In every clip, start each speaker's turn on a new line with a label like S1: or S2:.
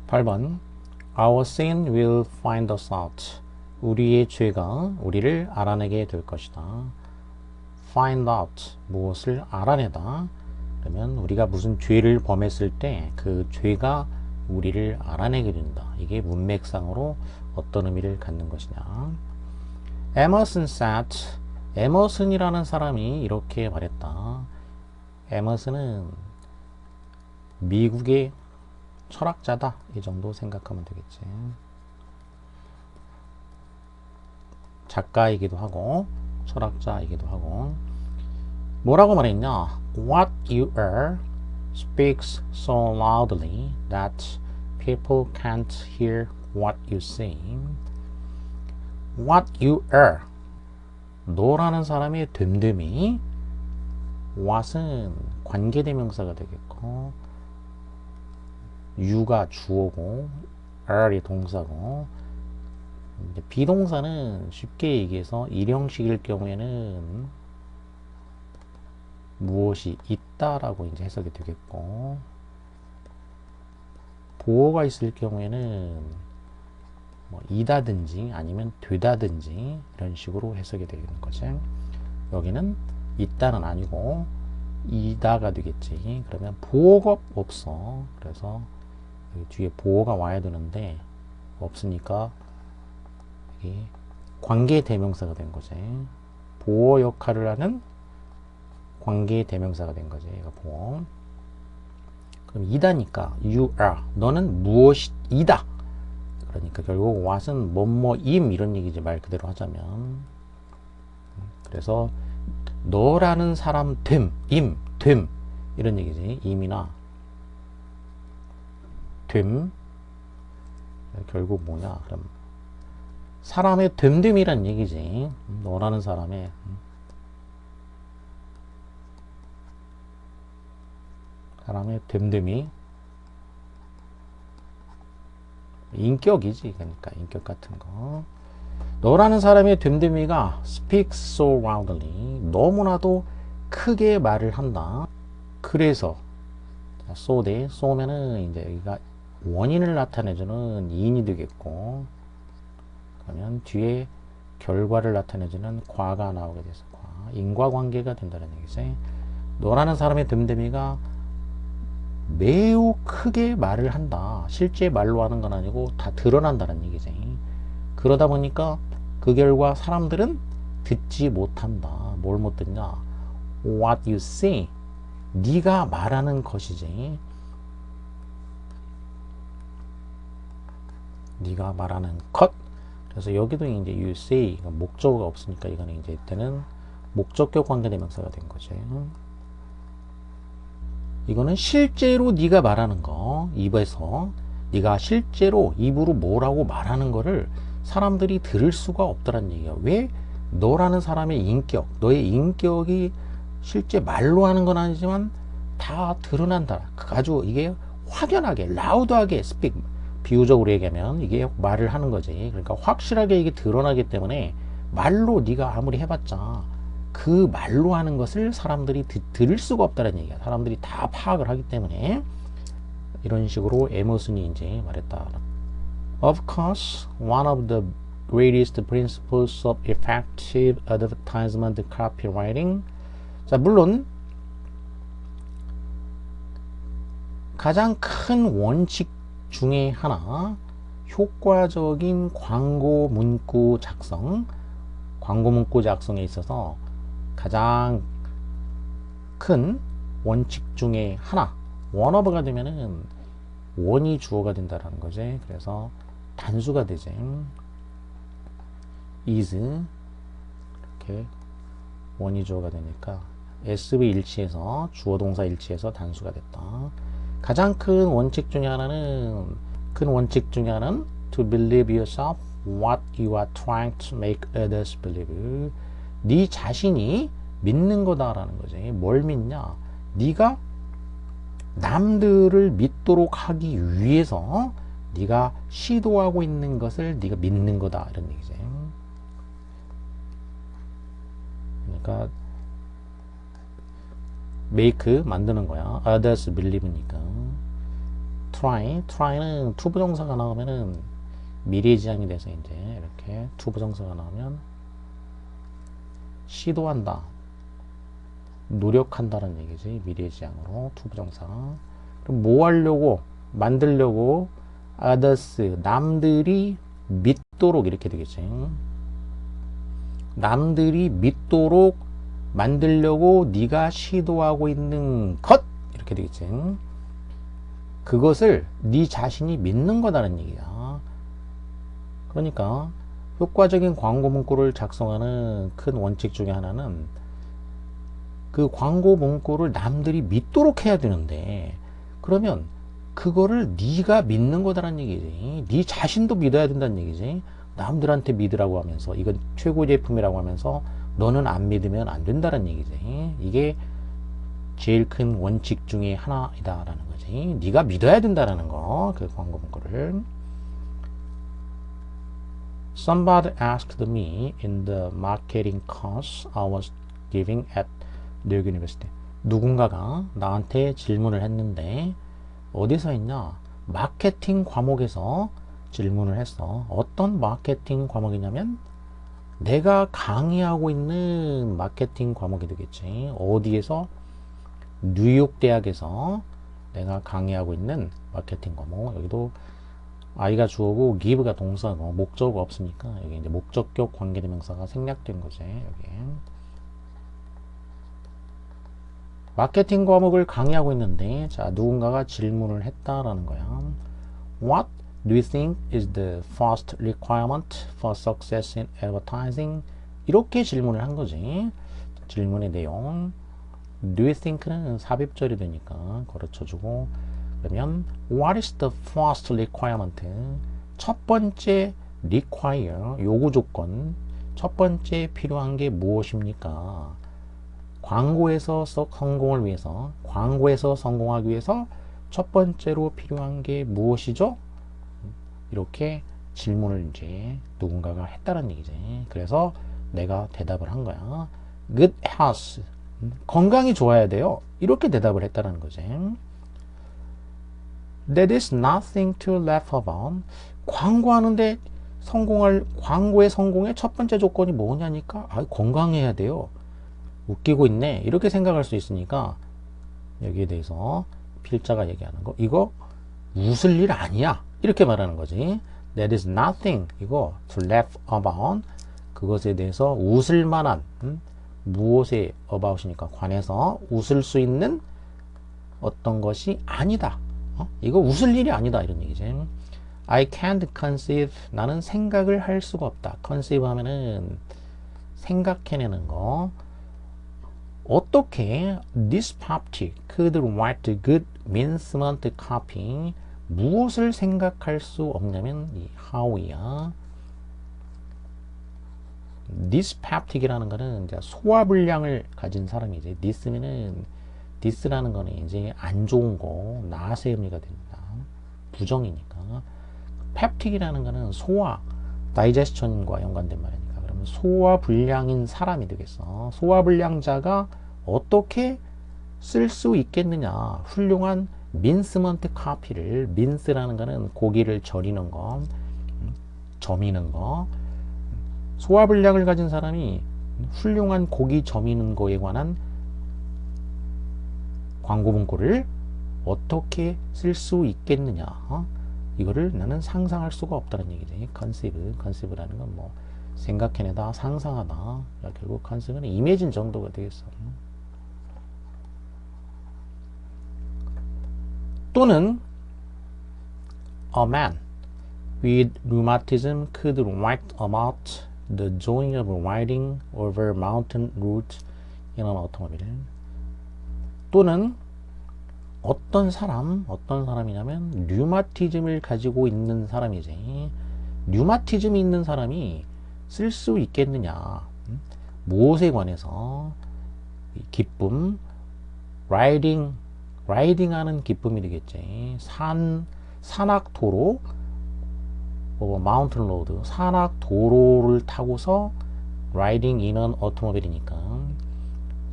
S1: 8번 Our sin will find us out. 우리의 죄가 우리를 알아내게 될 것이다. Find out, 무엇을 알아내다. 그러면 우리가 무슨 죄를 범했을 때 그 죄가 우리를 알아내게 된다. 이게 문맥상으로 어떤 의미를 갖는 것이냐. Emerson said, 에머슨이라는 사람이 이렇게 말했다. 에머슨은 미국의 철학자다. 이 정도 생각하면 되겠지. 작가이기도 하고 철학자이기도 하고. 뭐라고 말했냐? What you are speaks so loudly that people can't hear what you say. What you are, 너라는 사람의 됨됨이. what은 관계대명사가 되겠고, you가 주어고 are이 동사고, 이제 비동사는 쉽게 얘기해서 일형식일 경우에는 무엇이 있다라고 이제 해석이 되겠고, 보어가 있을 경우에는 뭐 이다든지 아니면 되다든지 이런 식으로 해석이 되는 거지. 여기는 있다는 아니고 이다가 되겠지. 그러면 보어가 없어. 그래서 여기 뒤에 보어가 와야 되는데 없으니까 여기 관계 대명사가 된 거지. 보어 역할을 하는 관계 대명사가 된 거지. 얘가 보어. 그럼 이다니까 you are, 너는 무엇이다. 그러니까 결국 what은 뭐뭐임 이런 얘기지, 말 그대로 하자면. 그래서 너라는 사람 됨, 됨 이런 얘기지. 임이나 됨. 결국 뭐냐? 그럼 사람의 됨됨이란 얘기지. 너라는 사람의 됨됨이. 인격이지. 그러니까 인격 같은 거. 너라는 사람의 됨됨이가 speaks so loudly, 너무나도 크게 말을 한다. 그래서 so 대 so면은 이제 여기가 원인을 나타내주는 인이 되겠고, 그러면 뒤에 결과를 나타내주는 과가 나오게 돼서 과, 인과관계가 된다는 얘기지. 너라는 사람의 됨됨이가 매우 크게 말을 한다. 실제 말로 하는 건 아니고 다 드러난다는 얘기지. 그러다 보니까 그 결과 사람들은 듣지 못한다. 뭘 못 듣냐? What you say, 네가 말하는 것이지. 네가 말하는 것. 그래서 여기도 이제 you say, 목적어가 없으니까 이거는 이제 이때는 목적격 관계대명사가 된 거지. 이거는 실제로 네가 말하는 거, 입에서 네가 실제로 입으로 뭐라고 말하는 거를 사람들이 들을 수가 없더란 얘기야. 왜? 너라는 사람의 인격, 너의 인격이 실제 말로 하는 건 아니지만 다 드러난다. 아주 이게 확연하게, 라우드하게 speak, 비유적으로 얘기하면 이게 말을 하는 거지. 그러니까 확실하게 이게 드러나기 때문에 말로 네가 아무리 해봤자 그 말로 하는 것을 사람들이 들을 수가 없다는 얘기야. 사람들이 다 파악을 하기 때문에. 이런 식으로 에머슨이 이제 말했다. Of course, one of the greatest principles of effective advertisement copywriting. 자, 물론 가장 큰 원칙 중에 하나, 효과적인 광고 문구 작성, 광고 문구 작성에 있어서 가장 큰 원칙 중에 하나, 원어버가 되면은 원이 주어가 된다라는 거지. 그래서 단수가 되지. is 이렇게 원이 주어가 되니까 SV 일치해서 주어 동사 일치해서 단수가 됐다. 가장 큰 원칙 중에 하나는 to believe yourself what you are trying to make others believe. 네 자신이 믿는 거다라는 거지. 뭘 믿냐? 네가 남들을 믿도록 하기 위해서 네가 시도하고 있는 것을 네가 믿는 거다, 이런 얘기지. 그러니까 make 만드는 거야. others believe니까 try는 투부정사가 나오면은 미래지향이 돼서 이제 이렇게 투부정사가 나오면 시도한다, 노력한다는 얘기지. 미래지향으로 투부정사. 그럼 뭐 하려고, 만들려고, others, 남들이 믿도록 이렇게 되겠지. 남들이 믿도록 만들려고 네가 시도하고 있는 것 이렇게 되겠지. 그것을 네 자신이 믿는 거다는 얘기야. 그러니까 효과적인 광고 문구를 작성하는 큰 원칙 중에 하나는 그 광고 문구를 남들이 믿도록 해야 되는데, 그러면 그거를 네가 믿는 거다라는 얘기지. 네 자신도 믿어야 된다는 얘기지. 남들한테 믿으라고 하면서 이건 최고 제품이라고 하면서 너는 안 믿으면 안 된다는 얘기지. 이게 제일 큰 원칙 중에 하나이다라는 거지. 네가 믿어야 된다라는 거, 그 광고 문구를. Somebody asked me in the marketing course I was giving at New University. 누군가가 나한테 질문을 했는데 어디서 했냐? 마케팅 과목에서 질문을 했어. 어떤 마케팅 과목이냐면 내가 강의하고 있는 마케팅 과목이 되겠지. 어디에서? 뉴욕 대학에서 내가 강의하고 있는 마케팅 과목. 여기도 I가 주어고 give가 동사고 목적어가 없으니까 여기 이제 목적격 관계대명사가 생략된 거지. 여기 마케팅 과목을 강의하고 있는데, 자, 누군가가 질문을 했다라는 거야. What do you think is the first requirement for success in advertising? 이렇게 질문을 한 거지. 질문의 내용. Do you think는 삽입절이 되니까 걸어쳐주고, 그러면 What is the first requirement? 첫 번째 require, 요구 조건. 첫 번째 필요한 게 무엇입니까? 광고에서 성공을 위해서, 광고에서 성공하기 위해서 첫 번째로 필요한 게 무엇이죠? 이렇게 질문을 이제 누군가가 했다는 얘기지. 그래서 내가 대답을 한 거야. Good health. 건강이 좋아야 돼요. 이렇게 대답을 했다는 거지. That is nothing to laugh about. 광고하는데 광고의 성공의 첫 번째 조건이 뭐냐니까? 건강해야 돼요. 웃기고 있네. 이렇게 생각할 수 있으니까 여기에 대해서 필자가 얘기하는 거. 이거 웃을 일 아니야. 이렇게 말하는 거지. That is nothing. 이거 to laugh about. 그것에 대해서 웃을 만한, 무엇에 about이니까 관해서 웃을 수 있는 어떤 것이 아니다. 이거 웃을 일이 아니다. 이런 얘기지. I can't conceive. 나는 생각을 할 수가 없다. conceive 하면은 생각해내는 거. 어떻게 dyspeptic could write good mincement copy? 무엇을 생각할 수 없냐면 이 how이야. dyspeptic이라는 거는 이제 소화불량을 가진 사람이지. dys라는 거는 이제 안 좋은 거, 나의 의미가 됩니다. 부정이니까. peptic이라는 거는 소화, digestion과 연관된 말이니까. 그러면 소화불량인 사람이 되겠어. 소화불량자가 어떻게 쓸 수 있겠느냐. 훌륭한 민스먼트 커피를, 민스라는 거는 고기를 절이는 거, 저미는 거. 소화불량을 가진 사람이 훌륭한 고기 저미는 거에 관한 광고 문구를 어떻게 쓸 수 있겠느냐. 이거를 나는 상상할 수가 없다는 얘기지. 컨셉이라는 건 뭐 생각해내다, 상상하다. 결국 컨셉은 이미진 정도가 되겠어. 또는 a man with rheumatism could write about the joy of riding over mountain route in an automobile. 또는 어떤 사람이냐면 류마티즘을 가지고 있는 사람이지. 류마티즘이 있는 사람이 쓸 수 있겠느냐. 무엇에 관해서? 기쁨, 라이딩하는 기쁨이 되겠지. 산악도로, 마운틴 로드, 산악도로를 타고서 라이딩 인원 오토모빌이니까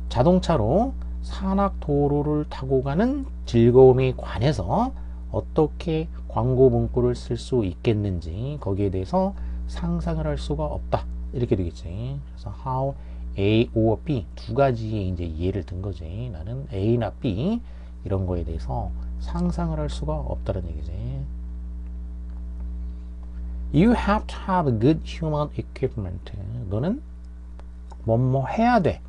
S1: 자동차로 산악도로를 타고 가는 즐거움에 관해서 어떻게 광고 문구를 쓸 수 있겠는지 거기에 대해서 상상을 할 수가 없다. 이렇게 되겠지. 그래서 how A or B 두 가지의 이제 예를 든 거지. 나는 A나 B 이런 거에 대해서 상상을 할 수가 없다는 얘기지. You have to have good human equipment. 너는 뭐뭐 해야 돼.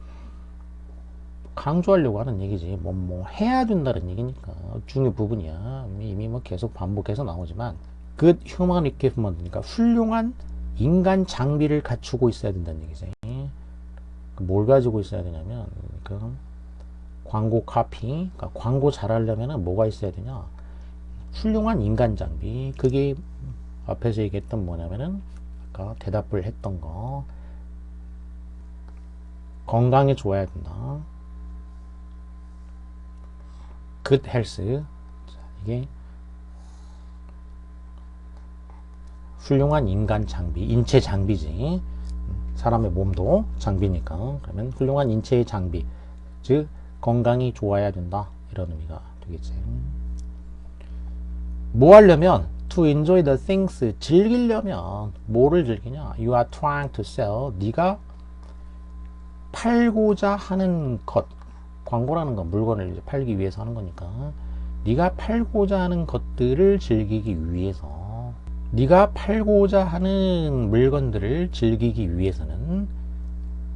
S1: 강조하려고 하는 얘기지. 뭐뭐 해야 된다는 얘기니까 중요 부분이야. 이미 뭐 계속 반복해서 나오지만 good human equipment니까 훌륭한 인간 장비를 갖추고 있어야 된다는 얘기지. 뭘 가지고 있어야 되냐면 그 광고 카피, 그러니까 광고 잘하려면 뭐가 있어야 되냐? 훌륭한 인간 장비. 그게 앞에서 얘기했던 뭐냐면은 아까 대답을 했던 거 건강에 좋아야 된다. good health. 자, 이게 훌륭한 인간 장비, 인체 장비지. 사람의 몸도 장비니까. 그러면 훌륭한 인체의 장비, 즉 건강이 좋아야 된다. 이런 의미가 되겠지. 뭐 하려면 to enjoy the things, 즐기려면 뭐를 즐기냐? You are trying to sell. 네가 팔고자 하는 것. 광고라는 건 물건을 이제 팔기 위해서 하는 거니까 네가 팔고자 하는 것들을 즐기기 위해서, 네가 팔고자 하는 물건들을 즐기기 위해서는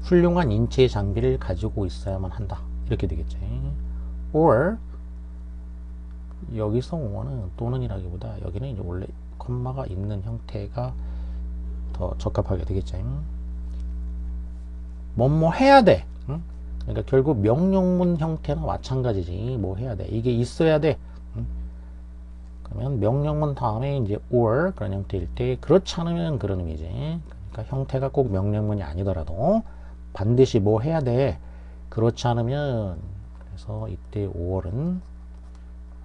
S1: 훌륭한 인체 장비를 가지고 있어야만 한다. 이렇게 되겠지. or 여기서 오는 또는이라기보다 여기는 이제 원래 콤마가 있는 형태가 더 적합하게 되겠지. 뭐뭐 해야 돼. 응? 그러니까 결국 명령문 형태나 마찬가지지. 뭐 해야 돼. 이게 있어야 돼. 응? 그러면 명령문 다음에 이제 or 그런 형태일 때 그렇지 않으면 그런 의미지. 그러니까 형태가 꼭 명령문이 아니더라도 반드시 뭐 해야 돼. 그렇지 않으면, 그래서 이때 or은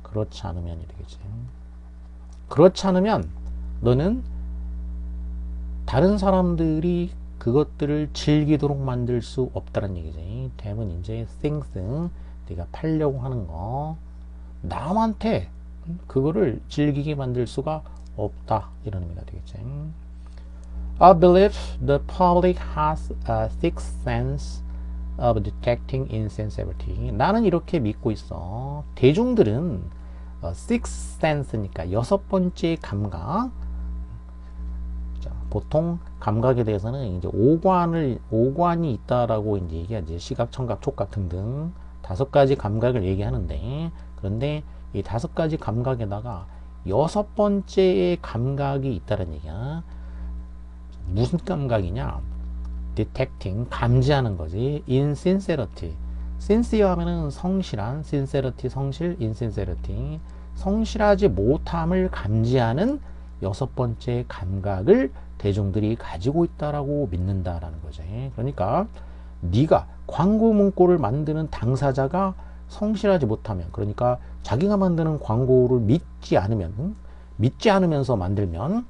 S1: 그렇지 않으면이 되겠지. 그렇지 않으면 너는 다른 사람들이 그것들을 즐기도록 만들 수 없다는 얘기지. 대문 이제 things, 네가 팔려고 하는 거 남한테 그거를 즐기게 만들 수가 없다. 이런 의미가 되겠지. I believe the public has a sixth sense of detecting insincerity. 나는 이렇게 믿고 있어. 대중들은 sixth sense니까 여섯 번째 감각. 자, 보통 감각에 대해서는 이제 오관이 있다라고 이제 얘기하지. 시각, 청각, 촉각 등등 다섯 가지 감각을 얘기하는데, 그런데 이 다섯 가지 감각에다가 여섯 번째의 감각이 있다는 얘기야. 무슨 감각이냐? detecting, 감지하는 거지. insincerity. sincere 하면은 성실한, sincerity, 성실, insincerity. 성실하지 못함을 감지하는 여섯 번째 감각을 대중들이 가지고 있다라고 믿는다라는 거지. 그러니까 네가 광고 문구를 만드는 당사자가 성실하지 못하면, 그러니까 자기가 만드는 광고를 믿지 않으면서 만들면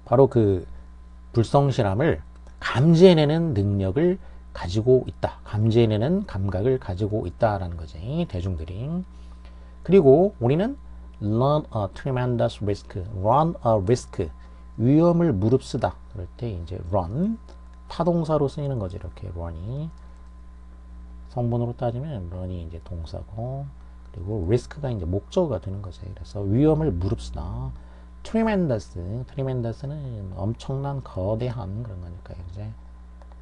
S1: 바로 그 불성실함을 감지해내는 능력을 가지고 있다. 감지해내는 감각을 가지고 있다라는 거지, 대중들이. 그리고 우리는 run a tremendous risk, run a risk, 위험을 무릅쓰다. 그럴 때 이제 run, 타동사로 쓰이는 거지. 이렇게 run이 성분으로 따지면 run이 이제 동사고, 그리고 risk가 이제 목적어가 되는 거지. 그래서 위험을 무릅쓰다. tremendous는 엄청난, 거대한 그런 거니까 이제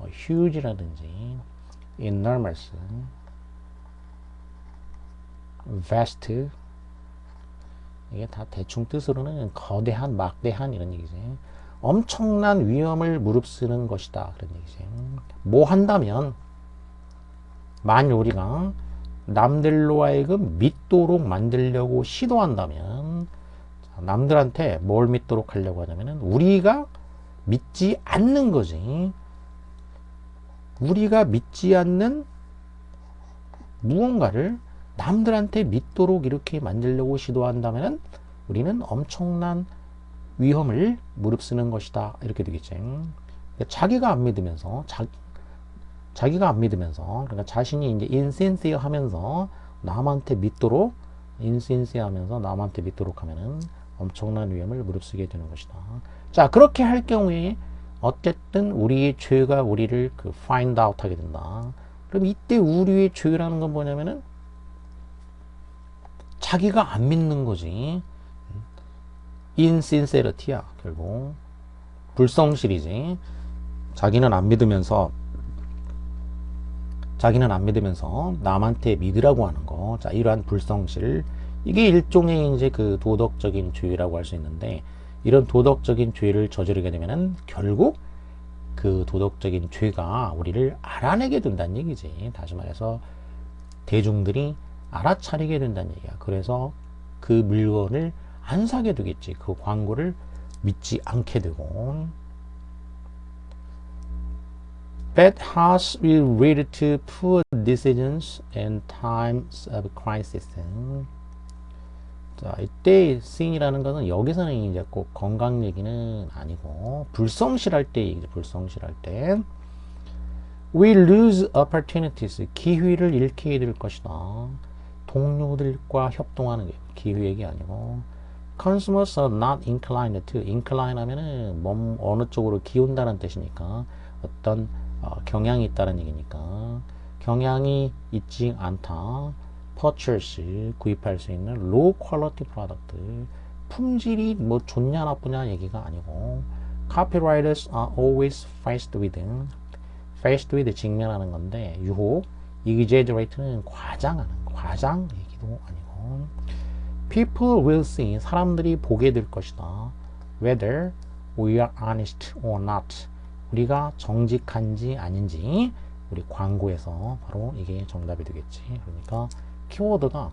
S1: huge라든지 enormous, vast, 이게 다 대충 뜻으로는 거대한, 막대한 이런 얘기지. 엄청난 위험을 무릅쓰는 것이다 그런 얘기지. 뭐 한다면, 만일 우리가 남들로 하여금 믿도록 만들려고 시도한다면, 남들한테 뭘 믿도록 하려고 하냐면은 우리가 믿지 않는 거지. 우리가 믿지 않는 무언가를 남들한테 믿도록 이렇게 만들려고 시도한다면은 우리는 엄청난 위험을 무릅쓰는 것이다. 이렇게 되겠지. 자기가 안 믿으면서, 그러니까 자신이 이제 insincere 하면서 남한테 믿도록 insincere 하면서 남한테 믿도록 하면은 엄청난 위험을 무릅쓰게 되는 것이다. 자, 그렇게 할 경우에 어쨌든 우리의 죄가 우리를 그 find out 하게 된다. 그럼 이때 우리의 죄라는 건 뭐냐면은 자기가 안 믿는 거지. insincerity야, 결국. 불성실이지. 자기는 안 믿으면서 남한테 믿으라고 하는 거. 자, 이러한 불성실. 이게 일종의 이제 그 도덕적인 죄라고 할 수 있는데, 이런 도덕적인 죄를 저지르게 되면은 결국 그 도덕적인 죄가 우리를 알아내게 된다는 얘기지. 다시 말해서 대중들이 알아차리게 된다는 얘기야. 그래서 그 물건을 안 사게 되겠지. 그 광고를 믿지 않게 되고. Bad hearts will lead to poor decisions in times of crisis. 자, 이때 sin이라는 것은 여기서는 이제 꼭 건강 얘기는 아니고 불성실할 때 얘기죠. 불성실할 때. We lose opportunities. 기회를 잃게 될 것이다. 동료들과 협동하는 게 기회 얘기 아니고. Consumers are not inclined to. incline 하면은 몸 어느 쪽으로 기운다는 뜻이니까 어떤 경향이 있다는 얘기니까 경향이 있지 않다. purchase 구입할 수 있는 low quality product 품질이 뭐 좋냐 나쁘냐 얘기가 아니고 copywriters are always faced with 직면하는 건데 유혹 exaggerate는 과장 얘기도 아니고 people will see 사람들이 보게 될 것이다. whether we are honest or not 우리가 정직한지 아닌지 우리 광고에서 바로 이게 정답이 되겠지. 그러니까 키워드가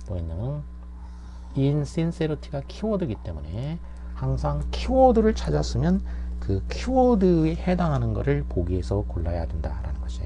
S1: 뭐였냐면 insincerity가 키워드이기 때문에 항상 키워드를 찾았으면 그 키워드에 해당하는 것을 보기에서 골라야 된다라는 거지.